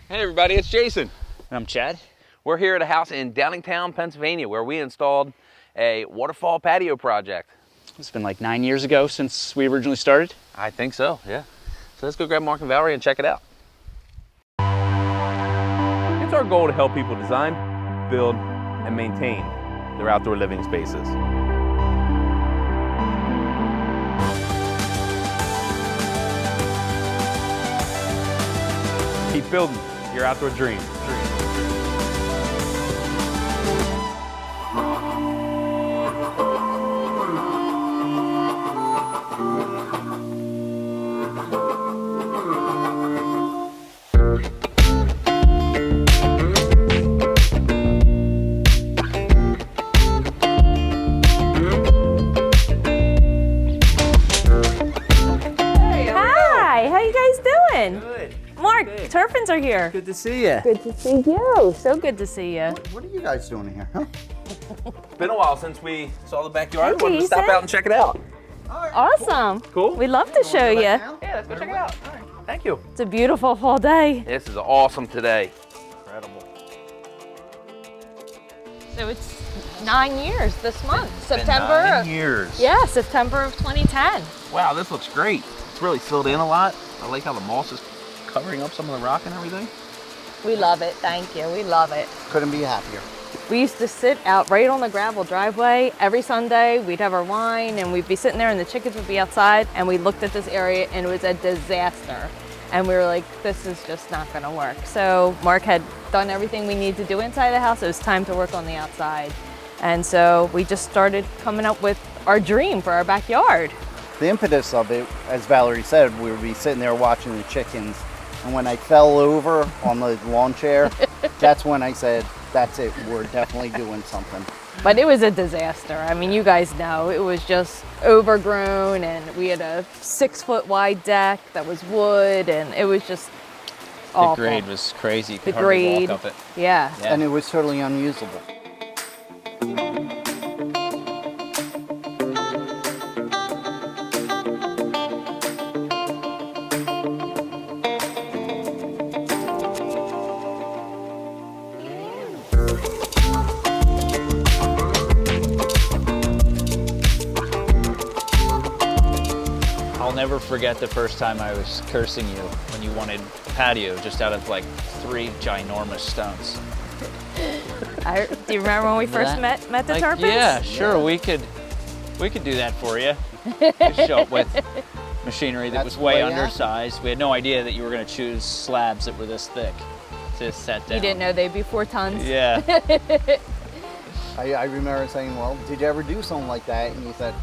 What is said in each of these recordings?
Hey everybody, it's Jason. And I'm Chad. We're here at a house in Downingtown, Pennsylvania, where we installed a waterfall patio project. It's been like 9 years ago since we originally started. I think so, yeah. So let's go grab Mark and Valerie and check it out. It's our goal to help people design, build, and maintain their outdoor living spaces. Keep building your outdoor dream. Good. Mark, good. Turpins are here. Good to see you. Good to see you. So good to see you. What are you guys doing here, huh? It's been a while since we saw the backyard. Hey, Wanted to stop out and check it out. Right, awesome. Cool. We'd love to show you. Yeah, let's go check it out. All right. Thank you. It's a beautiful fall day. This is awesome today. Incredible. So it's 9 years this month. It's September. been 9 years. Yeah, September of 2010. Wow, this looks great. It's really filled in a lot. I like how the moss is covering up some of the rock and everything. We love it. Thank you. We love it. Couldn't be happier. We used to sit out right on the gravel driveway every Sunday. We'd have our wine and we'd be sitting there and the chickens would be outside, and we looked at this area and it was a disaster. And we were like, this is just not gonna work. So Mark had done everything we need to do inside the house. It was time to work on the outside. And so we just started coming up with our dream for our backyard. The impetus of it, as Valerie said, we would be sitting there watching the chickens, and when I fell over on the lawn chair, that's when I said, that's it, we're definitely doing something. But it was a disaster. I mean, you guys know, it was just overgrown, and we had a 6 foot wide deck that was wood, and it was just awful. The grade was crazy. You could The hardly grade, walk up it. yeah. And it was totally unusable. I'll never forget the first time I was cursing you when you wanted a patio just out of like 3 ginormous stones. Do you remember when we first met the Like, Turpins? yeah, sure, we could do that for you. Just show up with machinery that That's was way way undersized. We had no idea that you were going to choose slabs that were this thick to set down. You didn't know they'd be 4 tons? Yeah. I remember saying, well, did you ever do something like that? And you said,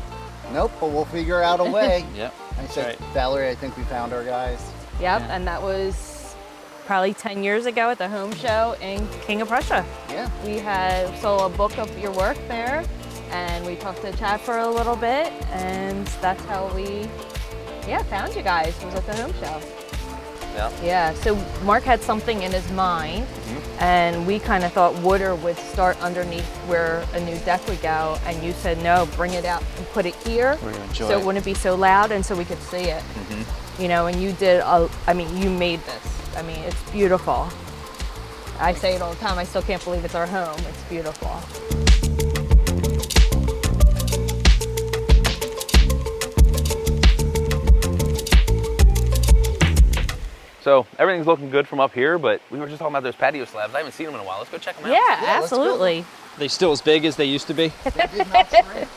nope, but we'll figure out a way. Yep. I said, right. Valerie, I think we found our guys. Yep, Yeah. and that was probably 10 years ago at the home show in King of Prussia. Yeah. We saw a book of your work there, and we talked to Chad for a little bit, and that's how we, found you guys, was at the home show. Yeah. Yeah, so Mark had something in his mind, and we kind of thought water would start underneath where a new deck would go, and you said, no, bring it out and put it here, We're gonna enjoy so it. it wouldn't be so loud and so we could see it. You know, and you did, you made this. I mean, it's beautiful. I say it all the time, I still can't believe it's our home. It's beautiful. So everything's looking good from up here, but we were just talking about those patio slabs. I haven't seen them in a while. Let's go check them out. Yeah, let's go. absolutely. Are they still as big as they used to be? They did not shrink.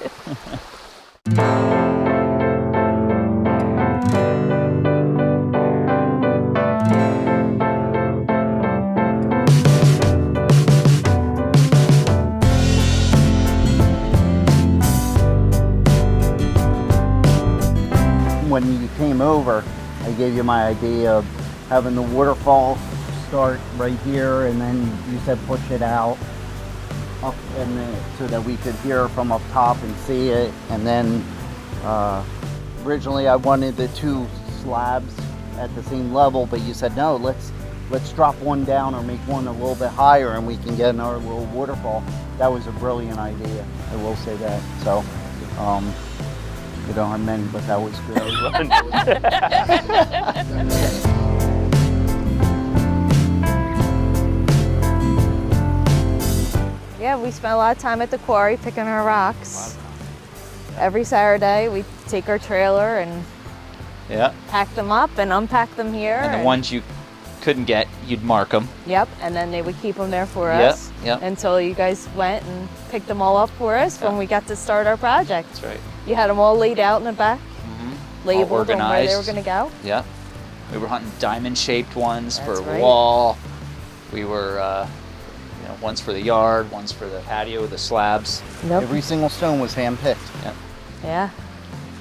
When you came over, I gave you my idea of having the waterfall start right here, and then you said push it out up, and then, so that we could hear from up top and see it. And then originally I wanted the 2 slabs at the same level, but you said no, let's drop one down or make one a little bit higher, and we can get our little waterfall. That was a brilliant idea, I will say that. So we don't have many, but that was good. we spent a lot of time at the quarry picking our rocks. Every Saturday, we take our trailer and Yeah. pack them up and unpack them here. And the ones you couldn't get, you'd mark them. Yep, and then they would keep them there for Yep, us yep. until you guys went and picked them all up for us when we got to start our project. That's right. You had them all laid out in the back, labeled on where they were organized. going to go. Yeah. We were hunting diamond-shaped ones for That's right. wall. We were, ones for the yard, ones for the patio, the slabs. Yep. Every single stone was hand-picked. Yeah. Yeah.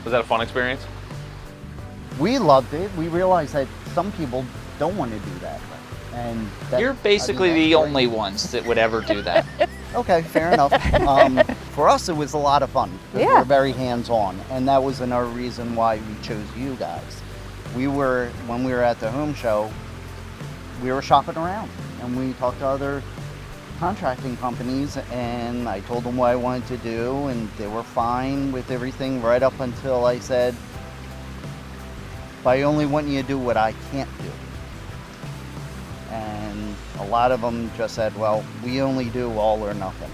Was that a fun experience? We loved it. We realized that some people don't want to do that. And that, You're basically that's the great. only ones that would ever do that. Okay, fair enough. For us, it was a lot of fun. Yeah. We're very hands-on, and that was another reason why we chose you guys. When we were at the home show, we were shopping around, and we talked to other contracting companies, and I told them what I wanted to do, and they were fine with everything right up until I said, but I only want you to do what I can't do. And a lot of them just said, well, we only do all or nothing.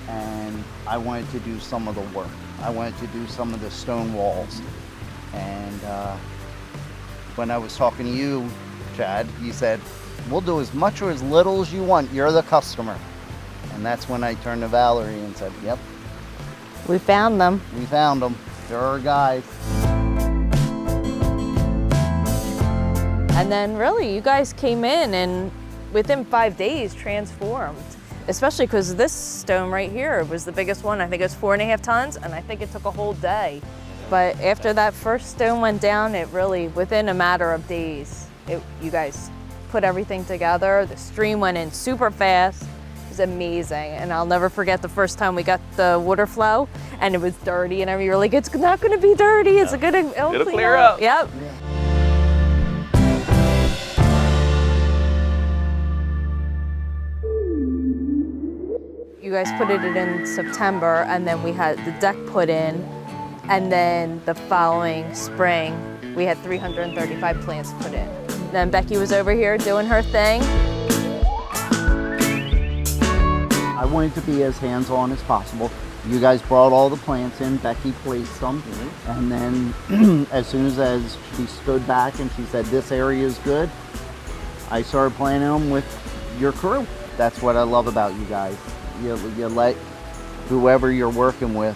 And I wanted to do some of the work. I wanted to do some of the stone walls. And when I was talking to you, Chad, you said, we'll do as much or as little as you want. You're the customer. And that's when I turned to Valerie and said, yep, We found them. we found them. They're our guys. And then really, you guys came in and within 5 days transformed. Especially because this stone right here was the biggest one. I think it was 4.5 tons, and I think it took a whole day. But after that first stone went down, it really, within a matter of days, you guys put everything together. The stream went in super fast. It was amazing. And I'll never forget the first time we got the water flow and it was dirty, and we were like, it's not gonna be dirty. It's it'll clear up. Yep. You guys put it in September, and then we had the deck put in, and then the following spring, we had 335 plants put in. Then Becky was over here doing her thing. I wanted to be as hands-on as possible. You guys brought all the plants in, Becky placed them, and then as soon as she stood back and she said, this area is good, I started planting them with your crew. That's what I love about you guys. You let whoever you're working with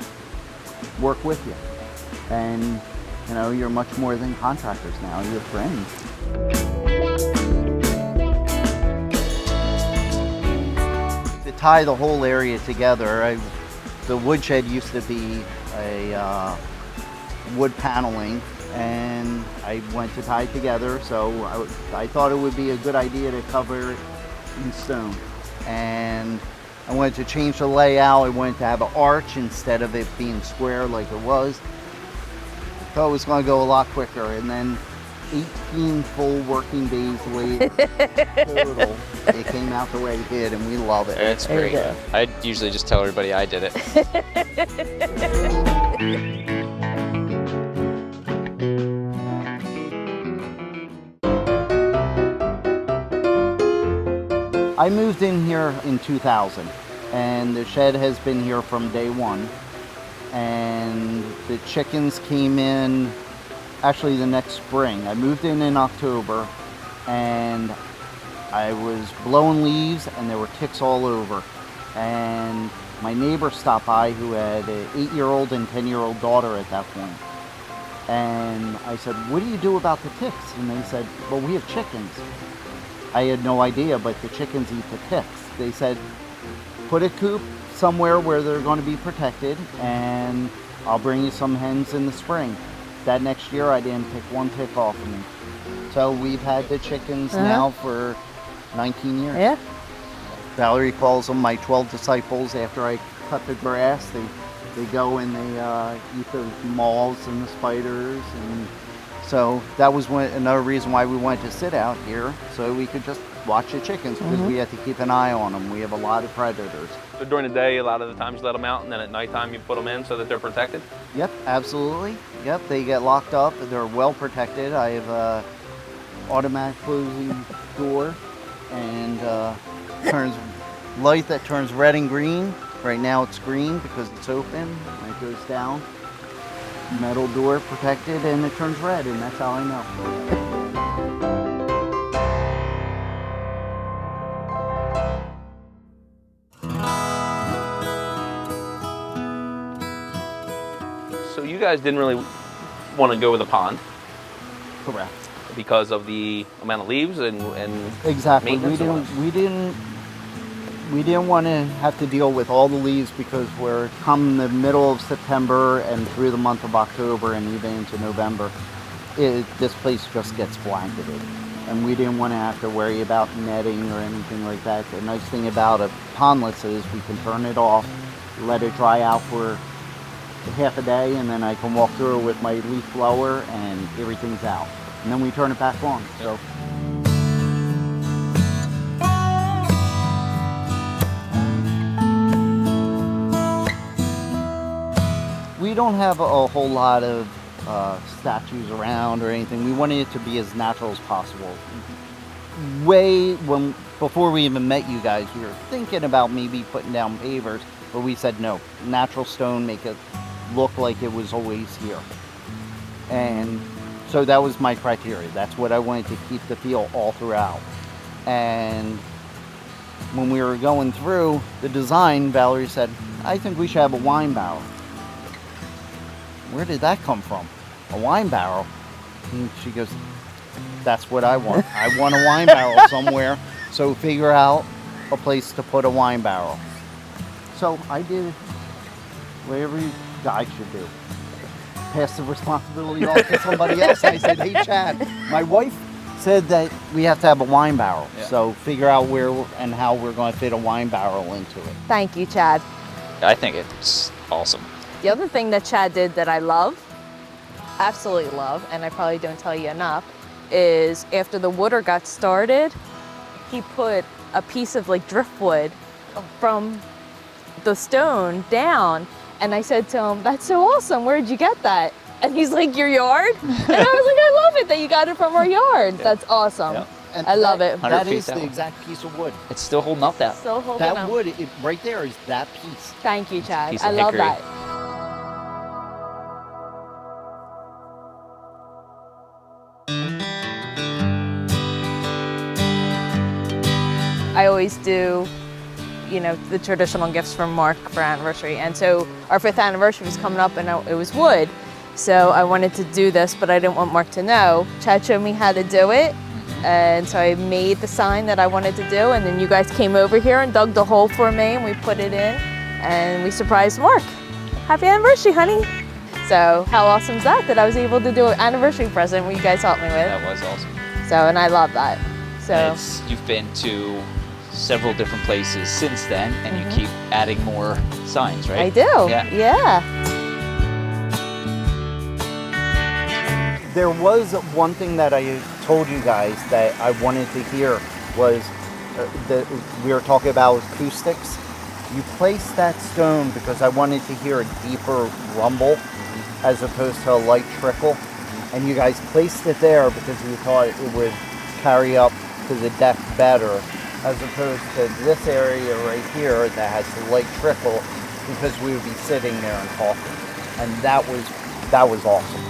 work with you. And, you're much more than contractors now, you're friends. To tie the whole area together, the woodshed used to be a wood paneling, and I went to tie it together, so I thought it would be a good idea to cover it in stone. And I wanted to change the layout. I wanted to have an arch instead of it being square like it was. I thought it was going to go a lot quicker, and then 18 full working days later, total, it came out the way it did, and we love it. It's There you great. go. I usually just tell everybody I did it. I moved in here in 2000, and the shed has been here from day one. And the chickens came in actually the next spring. I moved in October, and I was blowing leaves, and there were ticks all over. And my neighbor stopped by, who had an 8-year-old and 10-year-old daughter at that point. And I said, what do you do about the ticks? And they said, well, we have chickens. I had no idea, but the chickens eat the ticks. They said, put a coop somewhere where they're going to be protected, and I'll bring you some hens in the spring. That next year, I didn't pick one tick off of me. So we've had the chickens now for 19 years. Yeah. Valerie calls them my 12 disciples. After I cut the grass, they go and they eat the moths and the spiders. And so that was another reason why we wanted to sit out here, so we could just watch the chickens, because we had to keep an eye on them. We have a lot of predators. So during the day, a lot of the times you let them out, and then at nighttime you put them in so that they're protected? Yep, absolutely. Yep, they get locked up. They're well protected. I have a automatic closing door, and turns light that turns red and green. Right now it's green because it's open. When it goes down, metal door protected, and it turns red, and that's how I know. So you guys didn't really want to go with a pond Correct. because of the amount of leaves and Exactly. maintenance or what? We didn't want to have to deal with all the leaves because we're come the middle of September and through the month of October and even into November, this place just gets blanketed. And we didn't want to have to worry about netting or anything like that. The nice thing about a pondless is we can turn it off, let it dry out for half a day, and then I can walk through it with my leaf blower and everything's out. And then we turn it back on. So. We don't have a whole lot of statues around or anything. We wanted it to be as natural as possible. Before we even met you guys, we were thinking about maybe putting down pavers, but we said no, natural stone, make it look like it was always here. And so that was my criteria. That's what I wanted to keep the feel all throughout. And when we were going through the design, Valerie said, I think we should have a wine barrel. Where did that come from? A wine barrel? And she goes, that's what I want. I want a wine barrel somewhere. So figure out a place to put a wine barrel. So I did what every guy should do. Pass the responsibility off to somebody else. I said, hey Chad, my wife said that we have to have a wine barrel. Yeah. So figure out where and how we're going to fit a wine barrel into it. Thank you, Chad. I think it's awesome. The other thing that Chad did that I love, absolutely love, and I probably don't tell you enough, is after the water got started, he put a piece of like driftwood from the stone down, and I said to him, that's so awesome, where'd you get that? And he's like, your yard? And I was like, I love it that you got it from our yard. Yeah. That's awesome. Yeah. And I love it. 100 That feet is the down. exact piece of wood. It's still holding up that. Still holding That up. wood, right there is that piece. Thank you, Chad. Piece I of love hickory. that. I always do, you know, the traditional gifts from Mark for anniversary. And so our 5th anniversary was coming up and it was wood. So I wanted to do this, but I didn't want Mark to know. Chad showed me how to do it. And so I made the sign that I wanted to do. And then you guys came over here and dug the hole for me and we put it in and we surprised Mark. Happy anniversary, honey. So how awesome is that I was able to do an anniversary present what you guys helped me with. That was awesome. So, and I love that. So You've been to several different places since then, and you keep adding more signs, right? I do, yeah. There was one thing that I told you guys that I wanted to hear was we were talking about acoustics. You placed that stone because I wanted to hear a deeper rumble as opposed to a light trickle. And you guys placed it there because you thought it would carry up to the deck better, as opposed to this area right here that has the light trickle, because we would be sitting there and talking. And that was awesome.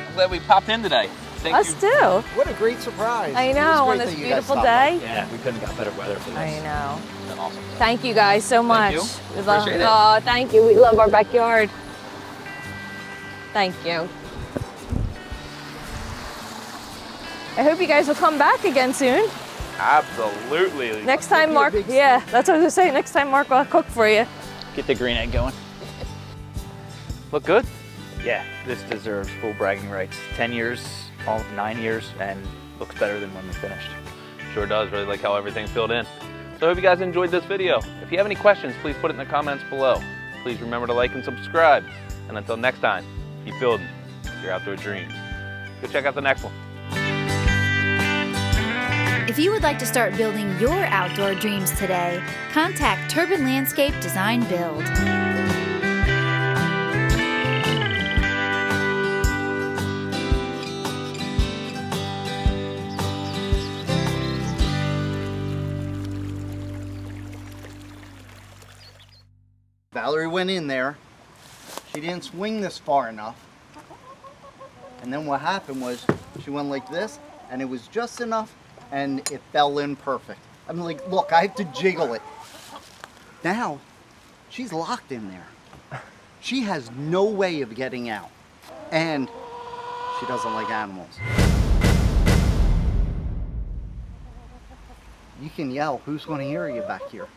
I'm glad we popped in today. Thank Us you. too. What a great surprise. I It was know, great on this that you guys beautiful stopped by. day. Yeah, we couldn't have got better weather for this. I know. It's been awesome. Thank you guys so much. you. We love, Appreciate it. oh, thank you. We love our backyard. Thank you. I hope you guys will come back again soon. Absolutely. Next time, be a Mark. big Yeah, that's what I was gonna say. Next time, Mark will cook for you. Get the green egg going. Look good? Yeah, this deserves full bragging rights. 10 years, all of 9 years, and looks better than when we finished. Sure does. Really like how everything filled in. So I hope you guys enjoyed this video. If you have any questions, please put it in the comments below. Please remember to like and subscribe. And until next time, keep building your outdoor dreams. Go check out the next one. If you would like to start building your outdoor dreams today, contact Turpin Landscape Design Build. Valerie went in there. She didn't swing this far enough. And then what happened was she went like this, and it was just enough, and it fell in perfect. I'm like, look, I have to jiggle it. Now, she's locked in there. She has no way of getting out. And she doesn't like animals. You can yell. Who's going to hear you back here?